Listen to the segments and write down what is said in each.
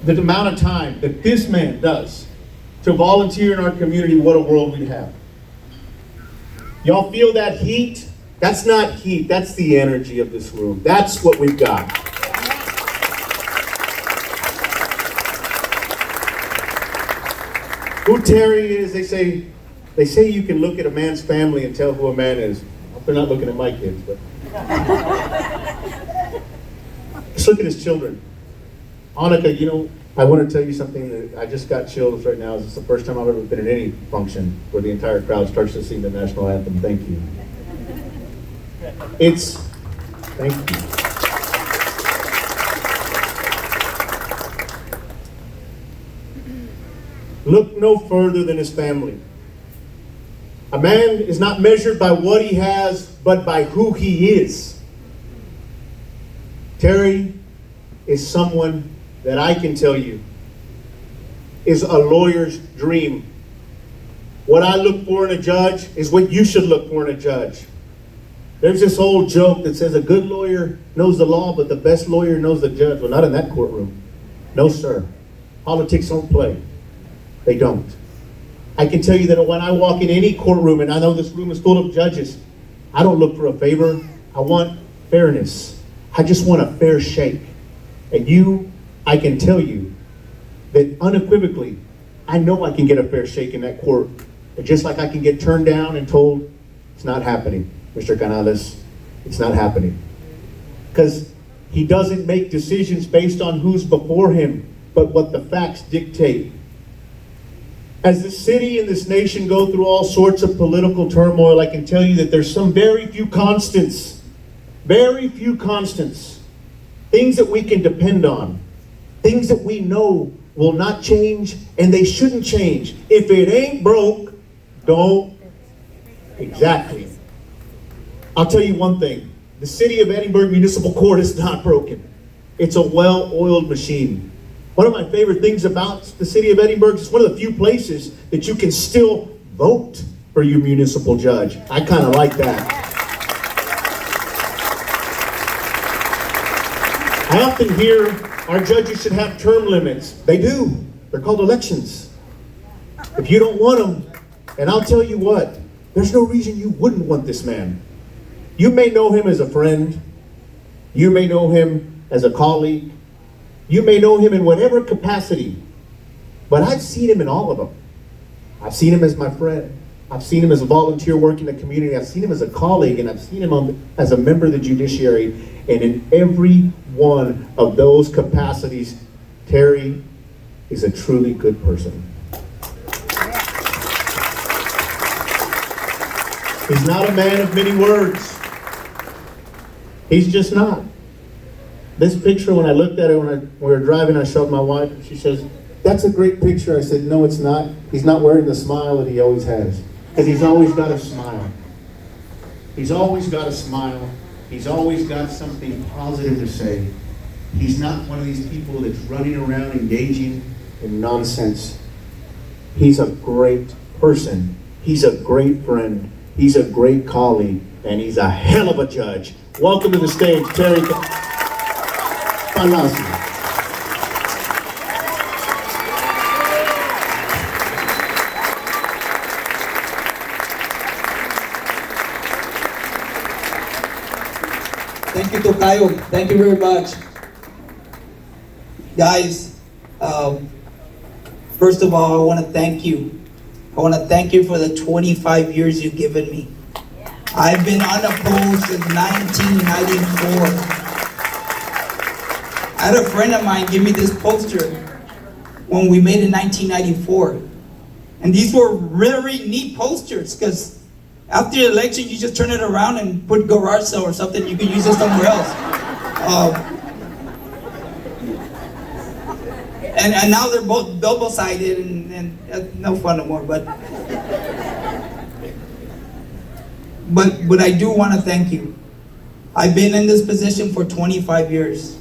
the amount of time that this man does to volunteer in our community, what a world we'd have. Y'all feel that heat? That's not heat, that's the energy of this room. That's what we've got. Who Terry is, they say you can look at a man's family and tell who a man is. They're not looking at my kids, but just look at his children. Annika, I want to tell you something that I just got chills right now. It's the first time I've ever been in any function where the entire crowd starts to sing the national anthem. Thank you. Thank you. Look no further than his family. A man is not measured by what he has, but by who he is. Terry is someone that I can tell you is a lawyer's dream. What I look for in a judge is what you should look for in a judge. There's this old joke that says a good lawyer knows the law, but the best lawyer knows the judge. Well, not in that courtroom. No, sir. Politics don't play. They don't. I can tell you that when I walk in any courtroom, and I know this room is full of judges, I don't look for a favor. I want fairness. I just want a fair shake. And I can tell you that unequivocally, I know I can get a fair shake in that court. But just like I can get turned down and told, it's not happening, Mr. Canales, it's not happening. Because he doesn't make decisions based on who's before him, but what the facts dictate. As this city and this nation go through all sorts of political turmoil, I can tell you that there's some very few constants, things that we can depend on, things that we know will not change and they shouldn't change. If it ain't broke, don't. Exactly. I'll tell you one thing. The city of Edinburg Municipal Court is not broken. It's a well-oiled machine. One of my favorite things about the city of Edinburg is one of the few places that you can still vote for your municipal judge. I kind of like that. I often hear our judges should have term limits. They do. They're called elections. If you don't want them, and I'll tell you what, there's no reason you wouldn't want this man. You may know him as a friend. You may know him as a colleague. You may know him in whatever capacity, but I've seen him in all of them. I've seen him as my friend. I've seen him as a volunteer working in the community. I've seen him as a colleague, and I've seen him as a member of the judiciary. And in every one of those capacities, Terry is a truly good person. He's not a man of many words. He's just not. This picture, when I looked at it when we were driving, I showed my wife, and she says, "That's a great picture." I said, "No, it's not. He's not wearing the smile that he always has." Because he's always got a smile. He's always got a smile. He's always got something positive to say. He's not one of these people that's running around engaging in nonsense. He's a great person. He's a great friend. He's a great colleague. And he's a hell of a judge. Welcome to the stage, Terry Palacios. Thank you, Tocayo. Thank you very much. Guys, first of all, I want to thank you. I want to thank you for the 25 years you've given me. I've been unopposed since 1994. I had a friend of mine give me this poster when we made it in 1994. And these were really neat posters because after the election, you just turn it around and put garage sale or something. You can use it somewhere else. And now they're both double-sided and no fun anymore. But I do want to thank you. I've been in this position for 25 years.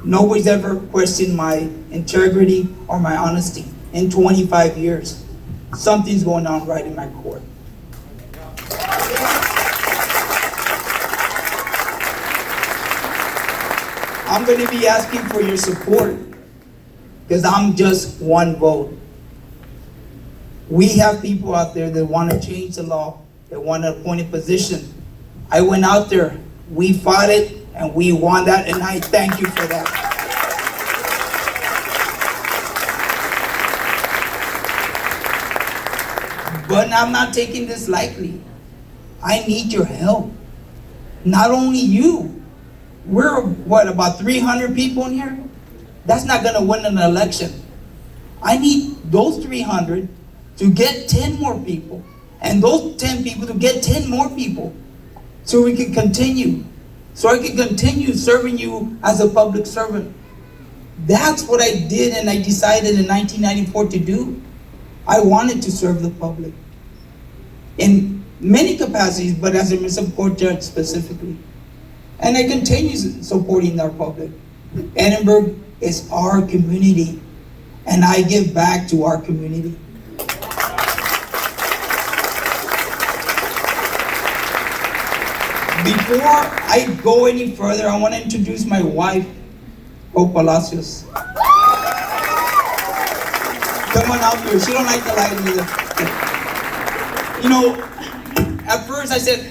Nobody's ever questioned my integrity or my honesty in 25 years. Something's going on right in my court. I'm going to be asking for your support because I'm just one vote. We have people out there that want to change the law, that want to appoint a position. I went out there, we fought it, and we won that, and I thank you for that. But I'm not taking this lightly. I need your help. Not only you. We're, what, about 300 people in here? That's not going to win an election. I need those 300 to get 10 more people, and those 10 people to get 10 more people, so we can continue. So I can continue serving you as a public servant. That's what I did, and I decided in 1994 to do. I wanted to serve the public in many capacities, but as a municipal court judge specifically. And I continue supporting our public. Edinburg is our community, and I give back to our community. Before I go any further, I want to introduce my wife, Palacios. Come on out here. She don't like the light either. You know, at first I said,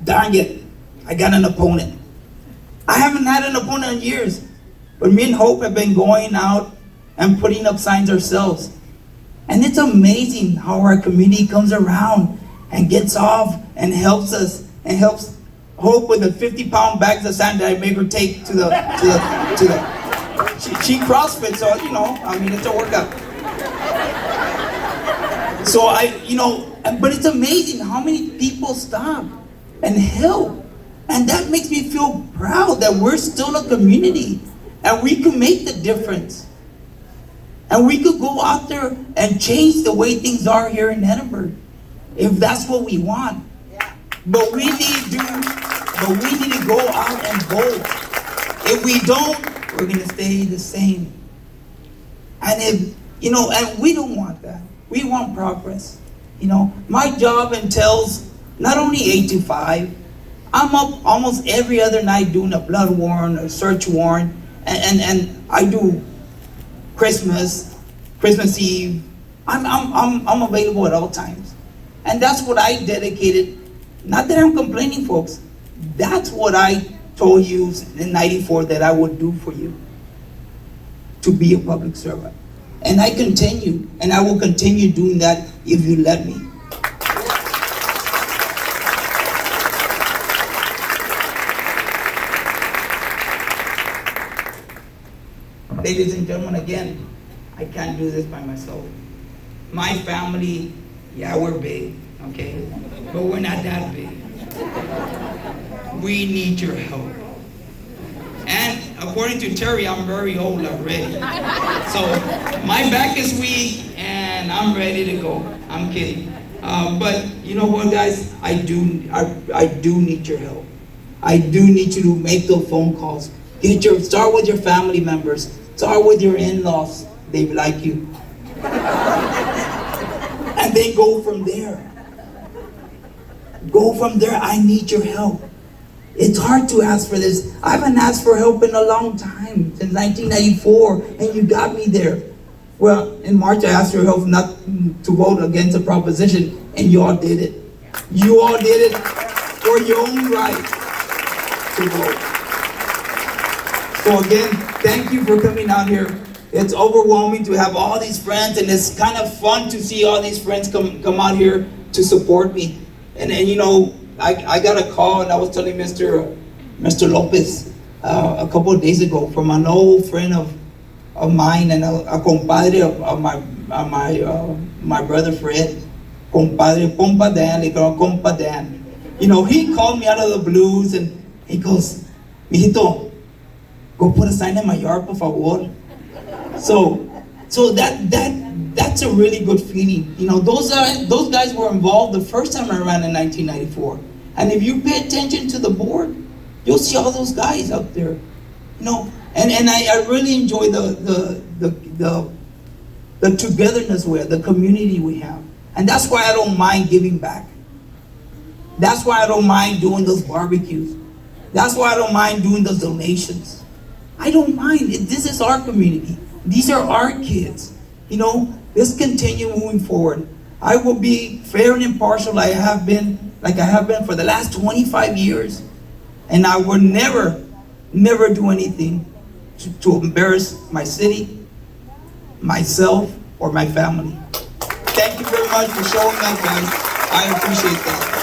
darn it, I got an opponent. I haven't had an opponent in years. But me and Hope have been going out and putting up signs ourselves. And it's amazing how our community comes around and gets off and helps us and helps Hope with the 50-pound bags of sand that I make her take to the she CrossFit, so you know, I mean, it's a workout. So but it's amazing how many people stop and help. And that makes me feel proud that we're still a community and we can make the difference. And we could go out there and change the way things are here in Edinburg, if that's what we want. But we need to go out and vote. If we don't, we're gonna stay the same. And and we don't want that. We want progress. My job entails not only 8 to 5. I'm up almost every other night doing a blood warrant, a search warrant, and I do Christmas Eve. I'm available at all times, and that's what I dedicated. Not that I'm complaining, folks. That's what I told you in '94 that I would do for you, to be a public servant. And I continue, and I will continue doing that if you let me. Ladies and gentlemen, again, I can't do this by myself. My family, yeah, we're big, okay? But we're not that big. We need your help. And according to Terry, I'm very old already. So my back is weak and I'm ready to go. I'm kidding. But you know what, guys? I do need your help. I do need you to make those phone calls. Start with your family members. Start with your in-laws. They like you. And then go from there. Go from there. I need your help. It's hard to ask for this. I haven't asked for help in a long time, since 1994, and you got me there. Well, in March I asked for help not to vote against a proposition, and you all did it. You all did it for your own right to vote. So again, thank you for coming out here. It's overwhelming to have all these friends, and it's kind of fun to see all these friends come out here to support me. And I got a call, and I was telling Mr. Lopez a couple of days ago from an old friend of mine and a compadre of my brother Fred, Compa Dan, they call him Compa Dan. He called me out of the blues, and he goes, "Mijito, go put a sign in my yard, por favor." So that's a really good feeling. Those guys were involved the first time I ran in 1994. And if you pay attention to the board, you'll see all those guys out there. And I really enjoy the togetherness the community we have. And that's why I don't mind giving back. That's why I don't mind doing those barbecues. That's why I don't mind doing those donations. I don't mind. This is our community. These are our kids. You know, let's continue moving forward. I will be fair and impartial like I have been for the last 25 years. And I will never do anything to embarrass my city, myself, or my family. Thank you very much for showing up, guys. I appreciate that.